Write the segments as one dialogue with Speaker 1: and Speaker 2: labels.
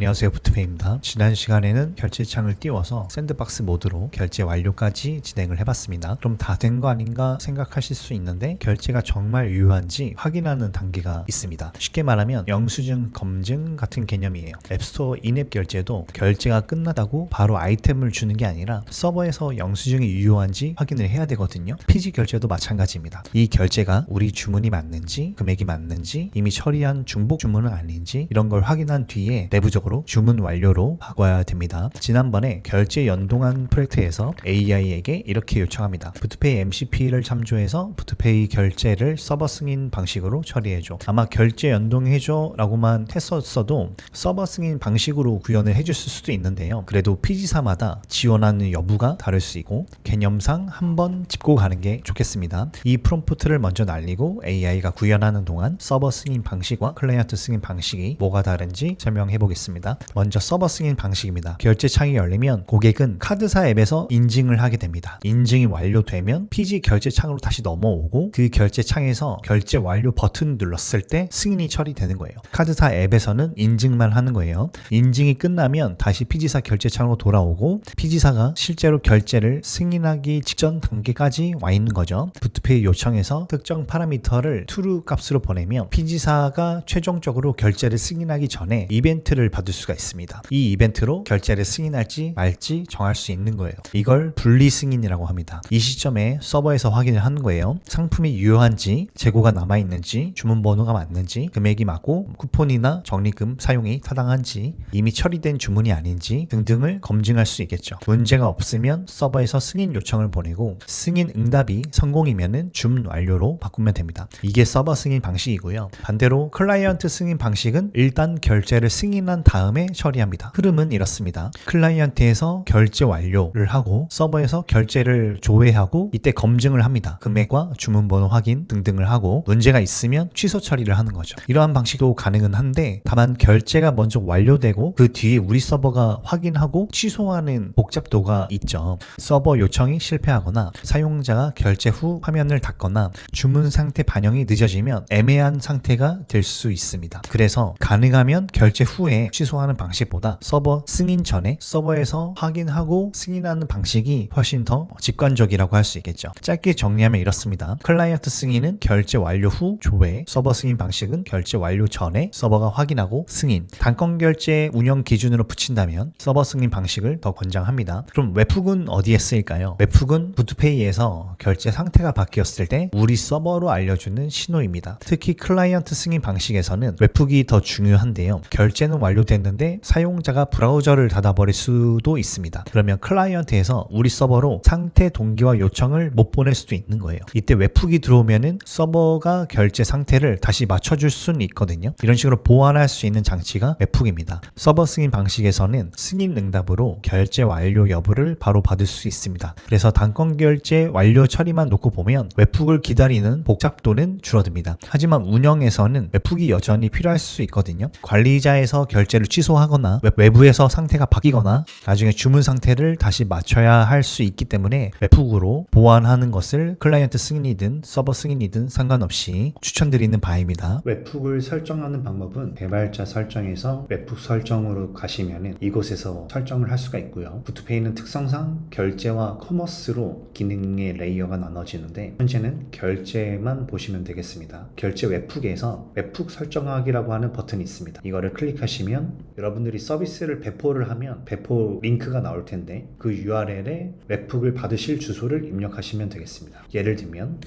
Speaker 1: 안녕하세요, 부트페이입니다. 지난 시간에는 결제창을 띄워서 샌드박스 모드로 결제 완료까지 진행을 해봤습니다. 그럼 다 된 거 아닌가 생각하실 수 있는데 결제가 정말 유효한지 확인하는 단계가 있습니다. 쉽게 말하면 영수증 검증 같은 개념이에요. 앱스토어 인앱 결제도 결제가 끝나다고 바로 아이템을 주는 게 아니라 서버에서 영수증이 유효한지 확인을 해야 되거든요. 피지 결제도 마찬가지입니다. 이 결제가 우리 주문이 맞는지, 금액이 맞는지, 이미 처리한 중복 주문은 아닌지 이런 걸 확인한 뒤에 내부적으로 주문 완료로 바꿔야 됩니다. 지난번에 결제 연동한 프로젝트에서 AI에게 이렇게 요청합니다. 부트페이 MCP를 참조해서 부트페이 결제를 서버 승인 방식으로 처리해줘. 아마 결제 연동해줘 라고만 했었어도 서버 승인 방식으로 구현을 해줬을 수도 있는데요. 그래도 PG사마다 지원하는 여부가 다를 수 있고 개념상 한번 짚고 가는 게 좋겠습니다. 이 프롬프트를 먼저 날리고 AI가 구현하는 동안 서버 승인 방식과 클라이언트 승인 방식이 뭐가 다른지 설명해 보겠습니다. 먼저 서버 승인 방식입니다. 결제 창이 열리면 고객은 카드사 앱에서 인증을 하게 됩니다. 인증이 완료되면 PG 결제 창으로 다시 넘어오고 그 결제 창에서 결제 완료 버튼 눌렀을 때 승인이 처리되는 거예요. 카드사 앱에서는 인증만 하는 거예요. 인증이 끝나면 다시 PG사 결제 창으로 돌아오고 PG사가 실제로 결제를 승인하기 직전 단계까지 와 있는 거죠. 부트페이 요청에서 특정 파라미터를 true 값으로 보내면 PG사가 최종적으로 결제를 승인하기 전에 이벤트를 받을 수가 있습니다. 이 이벤트로 결제를 승인할지 말지 정할 수 있는 거예요. 이걸 분리 승인이라고 합니다. 이 시점에 서버에서 확인을 하는 거예요. 상품이 유효한지, 재고가 남아있는지, 주문번호가 맞는지, 금액이 맞고 쿠폰이나 적립금 사용이 타당한지, 이미 처리된 주문이 아닌지 등등을 검증할 수 있겠죠. 문제가 없으면 서버에서 승인 요청을 보내고 승인 응답이 성공이면은 주문 완료로 바꾸면 됩니다. 이게 서버 승인 방식이고요. 반대로 클라이언트 승인 방식은 일단 결제를 승인한 다음에 처리합니다. 흐름은 이렇습니다. 클라이언트에서 결제 완료를 하고 서버에서 결제를 조회하고 이때 검증을 합니다. 금액과 주문번호 확인 등등을 하고 문제가 있으면 취소 처리를 하는 거죠. 이러한 방식도 가능은 한데 다만 결제가 먼저 완료되고 그 뒤에 우리 서버가 확인하고 취소하는 복잡도가 있죠. 서버 요청이 실패하거나 사용자가 결제 후 화면을 닫거나 주문 상태 반영이 늦어지면 애매한 상태가 될 수 있습니다. 그래서 가능하면 결제 후에 취소하는 방식보다 서버 승인 전에 서버에서 확인하고 승인하는 방식이 훨씬 더 직관적이라고 할 수 있겠죠. 짧게 정리하면 이렇습니다. 클라이언트 승인은 결제 완료 후 조회, 서버 승인 방식은 결제 완료 전에 서버가 확인하고 승인. 단건 결제 운영 기준으로 붙인다면 서버 승인 방식을 더 권장합니다. 그럼 웹훅은 어디에 쓰일까요? 웹훅은 부트페이에서 결제 상태가 바뀌었을 때 우리 서버로 알려주는 신호입니다. 특히 클라이언트 승인 방식에서는 웹훅이 더 중요한데요. 결제는 완료됐는데 사용자가 브라우저를 닫아버릴 수도 있습니다. 그러면 클라이언트에서 우리 서버로 상태 동기화 요청을 못 보낼 수도 있는 거예요. 이때 웹훅이 들어오면은 서버가 결제 상태를 다시 맞춰줄 수는 있거든요. 이런 식으로 보완할 수 있는 장치가 웹훅입니다. 서버 승인 방식에서는 승인 응답으로 결제 완료 여부를 바로 받을 수 있습니다. 그래서 단건 결제 완료 처리만 놓고 보면 웹훅을 기다리는 복잡도는 줄어듭니다. 하지만 운영에서는 웹훅이 여전히 필요할 수 있거든요. 관리자에서 결제를 취소하거나 외부에서 상태가 바뀌거나 나중에 주문 상태를 다시 맞춰야 할 수 있기 때문에 웹훅으로 보완하는 것을 클라이언트 승인이든 서버 승인이든 상관없이 추천드리는 바입니다. 웹훅을 설정하는 방법은 개발자 설정에서 웹훅 설정으로 가시면은 이곳에서 설정을 할 수가 있고요. 부트페이는 특성상 결제와 커머스로 기능의 레이어가 나눠지는데 현재는 결제만 보시면 되겠습니다. 결제 웹훅에서 웹훅 설정하기라고 하는 버튼이 있습니다. 이거를 클릭하시면 여러분들이 서비스를 배포를 하면 배포 링크가 나올 텐데 그 URL에 웹훅을 받으실 주소를 입력하시면 되겠습니다. 예를 들면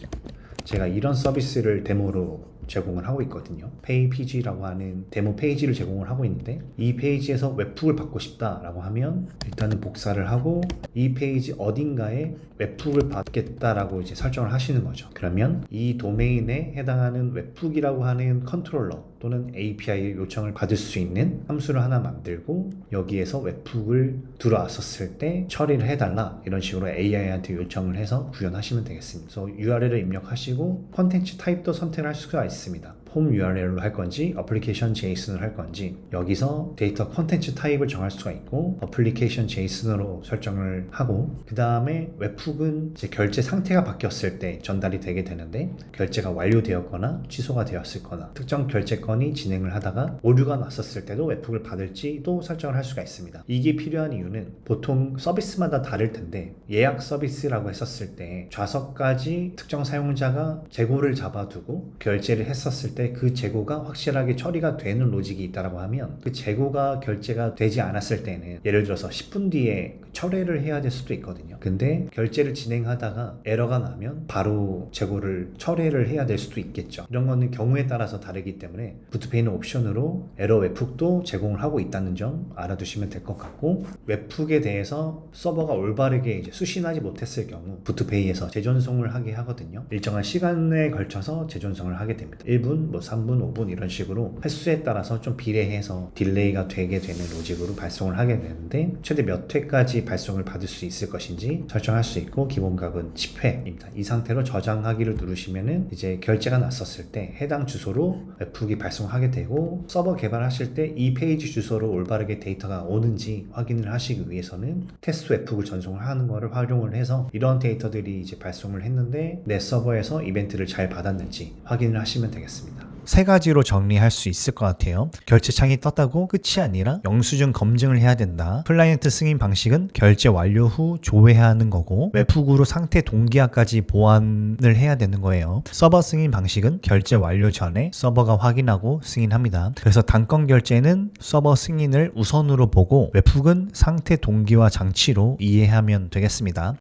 Speaker 1: 제가 이런 서비스를 데모로 제공을 하고 있거든요. 페이피지라고 하는 데모 페이지를 제공을 하고 있는데 이 페이지에서 웹훅을 받고 싶다라고 하면 일단은 복사를 하고 이 페이지 어딘가에 웹훅을 받겠다라고 이제 설정을 하시는 거죠. 그러면 이 도메인에 해당하는 웹훅이라고 하는 컨트롤러 또는 API 요청을 받을 수 있는 함수를 하나 만들고 여기에서 웹훅을 들어왔었을 때 처리를 해달라 이런 식으로 AI한테 요청을 해서 구현하시면 되겠습니다. 그래서 URL을 입력하시고 컨텐츠 타입도 선택할 수가 있습니다. 폼 URL로 할 건지 어플리케이션 JSON을 할 건지 여기서 데이터 컨텐츠 타입을 정할 수가 있고 어플리케이션 JSON으로 설정을 하고 그 다음에 웹훅은 이제 결제 상태가 바뀌었을 때 전달이 되게 되는데 결제가 완료되었거나 취소가 되었을거나 특정 결제건이 진행을 하다가 오류가 났었을 때도 웹훅을 받을지도 설정을 할 수가 있습니다. 이게 필요한 이유는 보통 서비스마다 다를 텐데 예약 서비스라고 했었을 때 좌석까지 특정 사용자가 재고를 잡아두고 결제를 했었을 때 그 재고가 확실하게 처리가 되는 로직이 있다고 하면 그 재고가 결제가 되지 않았을 때는 예를 들어서 10분 뒤에 철회를 해야 될 수도 있거든요. 근데 결제를 진행하다가 에러가 나면 바로 재고를 철회를 해야 될 수도 있겠죠. 이런 거는 경우에 따라서 다르기 때문에 부트페이는 옵션으로 에러 웹훅도 제공을 하고 있다는 점 알아두시면 될 것 같고 웹훅에 대해서 서버가 올바르게 이제 수신하지 못했을 경우 부트페이에서 재전송을 하게 하거든요. 일정한 시간에 걸쳐서 재전송을 하게 됩니다. 1분, 뭐 3분, 5분 이런 식으로 횟수에 따라서 좀 비례해서 딜레이가 되게 되는 로직으로 발송을 하게 되는데 최대 몇 회까지 발송을 받을 수 있을 것인지 설정할 수 있고 기본값은 10회입니다. 이 상태로 저장하기를 누르시면은 이제 결제가 났었을 때 해당 주소로 웹훅이 발송하게 되고 서버 개발하실 때 이 페이지 주소로 올바르게 데이터가 오는지 확인을 하시기 위해서는 테스트 웹훅을 전송을 하는 거를 활용을 해서 이런 데이터들이 이제 발송을 했는데 내 서버에서 이벤트를 잘 받았는지 확인을 하시면 되겠습니다. 세 가지로 정리할 수 있을 것 같아요. 결제창이 떴다고 끝이 아니라 영수증 검증을 해야 된다. 클라이언트 승인 방식은 결제 완료 후 조회하는 거고 웹훅으로 상태 동기화까지 보완을 해야 되는 거예요. 서버 승인 방식은 결제 완료 전에 서버가 확인하고 승인합니다. 그래서 단건 결제는 서버 승인을 우선으로 보고 웹훅은 상태 동기화 장치로 이해하면 되겠습니다.